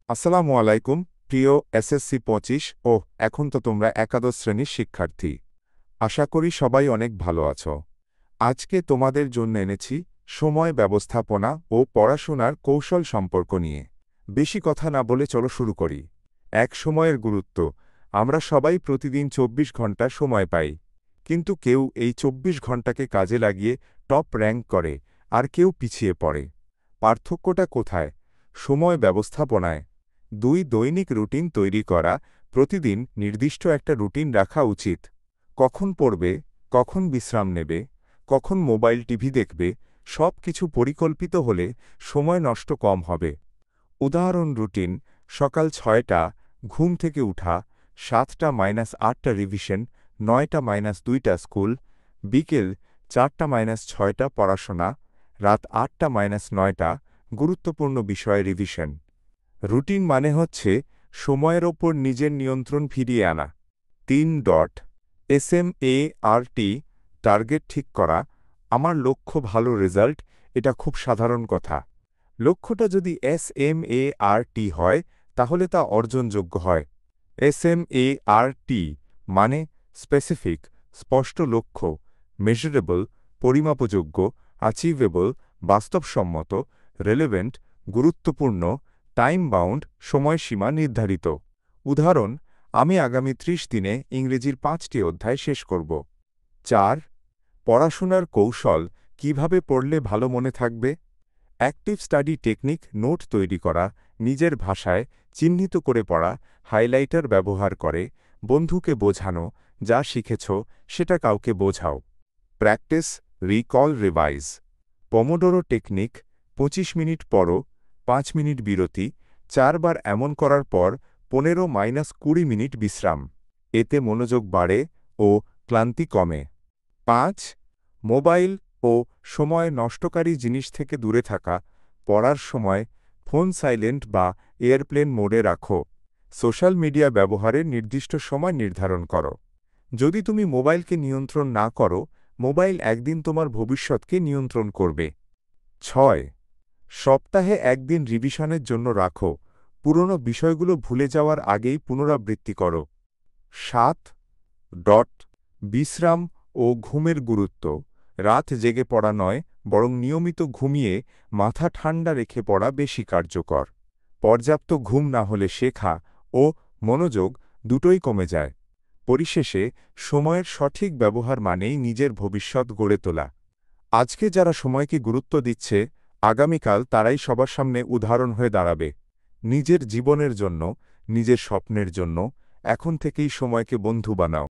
আসসালামু আলাইকুম প্রিয় এসএসসি ২৫ ও এখন তো তোমরা একাদশ শ্রেণীর শিক্ষার্থী। আশা করি সবাই অনেক ভালো আছো। আজকে তোমাদের জন্য এনেছি সময় ব্যবস্থাপনা ও পড়াশোনার কৌশল সম্পর্ক নিয়ে। বেশি কথা না বলে চলো শুরু করি। এক সময়ের গুরুত্ব। আমরা সবাই প্রতিদিন ২৪ ঘন্টা সময় পাই, কিন্তু কেউ এই ২৪ ঘন্টাকে কাজে লাগিয়ে টপ র্যাঙ্ক করে, আর কেউ পিছিয়ে পড়ে। পার্থক্যটা কোথায়? সময় ব্যবস্থাপনায়। দৈনিক রুটিন তৈরি করা, প্রতিদিন নির্দিষ্ট একটা রুটিন রাখা উচিত। কখন পড়বে, কখন বিশ্রাম নেবে, কখন মোবাইল টিভি দেখবে, সব কিছু পরিকল্পিত হলে সময় নষ্ট কম হবে। উদাহরণ রুটিন: সকাল ৬টা ঘুম থেকে উঠা, ৭টা-৮টা রিভিশন, ৯টা-২টা স্কুল, বিকেল ৪টা-৬টা পড়াশোনা, রাত ৮টা-৯টা গুরুত্বপূর্ণ বিষয় রিভিশন। রুটিন মানে হচ্ছে সময়ের ওপর নিজের নিয়ন্ত্রণ ফিরিয়ে আনা। ৩. SMART টার্গেট ঠিক করা। আমার লক্ষ্য ভালো রেজাল্ট, এটা খুব সাধারণ কথা। লক্ষ্যটা যদি SMART হয় তাহলে তা অর্জনযোগ্য হয়। SMART মানে স্পেসিফিক, স্পষ্ট লক্ষ্য, মেজারেবল, পরিমাপযোগ্য, অ্যাচিভেবল, বাস্তবসম্মত, রেলেভেন্ট, গুরুত্বপূর্ণ, টাইম বাউন্ড, সময়সীমা নির্ধারিত। উদাহরণ: আমি আগামী ৩০ দিনে ইংরেজির ৫টি অধ্যায় শেষ করব। ৪. পড়াশোনার কৌশল: কিভাবে পড়লে ভালো মনে থাকবে? অ্যাক্টিভ স্টাডি টেকনিক: নোট তৈরি করা, নিজের ভাষায় চিহ্নিত করে পড়া, হাইলাইটার ব্যবহার করে, বন্ধুকে বোঝানো, যা শিখেছ সেটা কাউকে বোঝাও। Practice, recall, revise. Pomodoro technique: ২৫ minute পড়ো, ৫ মিনিট বিরতি, ৪ বার এমন করার পর ১৫-২০ মিনিট বিশ্রাম। এতে মনোযোগ বাড়ে ও ক্লান্তি কমে। ৫. মোবাইল ও সময় নষ্টকারী জিনিস থেকে দূরে থাকা। পড়ার সময় ফোন সাইলেন্ট বা এয়ারপ্লেন মোডে রাখো। সোশ্যাল মিডিয়া ব্যবহারের নির্দিষ্ট সময় নির্ধারণ করো। যদি তুমি মোবাইলকে নিয়ন্ত্রণ না করো, মোবাইল একদিন তোমার ভবিষ্যৎকে নিয়ন্ত্রণ করবে। ৬. সপ্তাহে একদিন রিভিশনের জন্য রাখো। পুরনো বিষয়গুলো ভুলে যাওয়ার আগেই পুনরাবৃত্তি করো। ৭. বিশ্রাম ও ঘুমের গুরুত্ব। রাত জেগে পড়া নয়, বরং নিয়মিত ঘুমিয়ে মাথা ঠান্ডা রেখে পড়া বেশি কার্যকর। পর্যাপ্ত ঘুম না হলে শেখা ও মনোযোগ দুটোই কমে যায়। পরিশেষে, সময়ের সঠিক ব্যবহার মানেই নিজের ভবিষ্যৎ গড়ে তোলা। আজকে যারা সময়কে গুরুত্ব দিচ্ছে, আগামীকাল তারাই সবার সামনে উদাহরণ হয়ে দাঁড়াবে। নিজের জীবনের জন্য, নিজের স্বপ্নের জন্য এখন থেকেই সময়কে বন্ধু বানাও।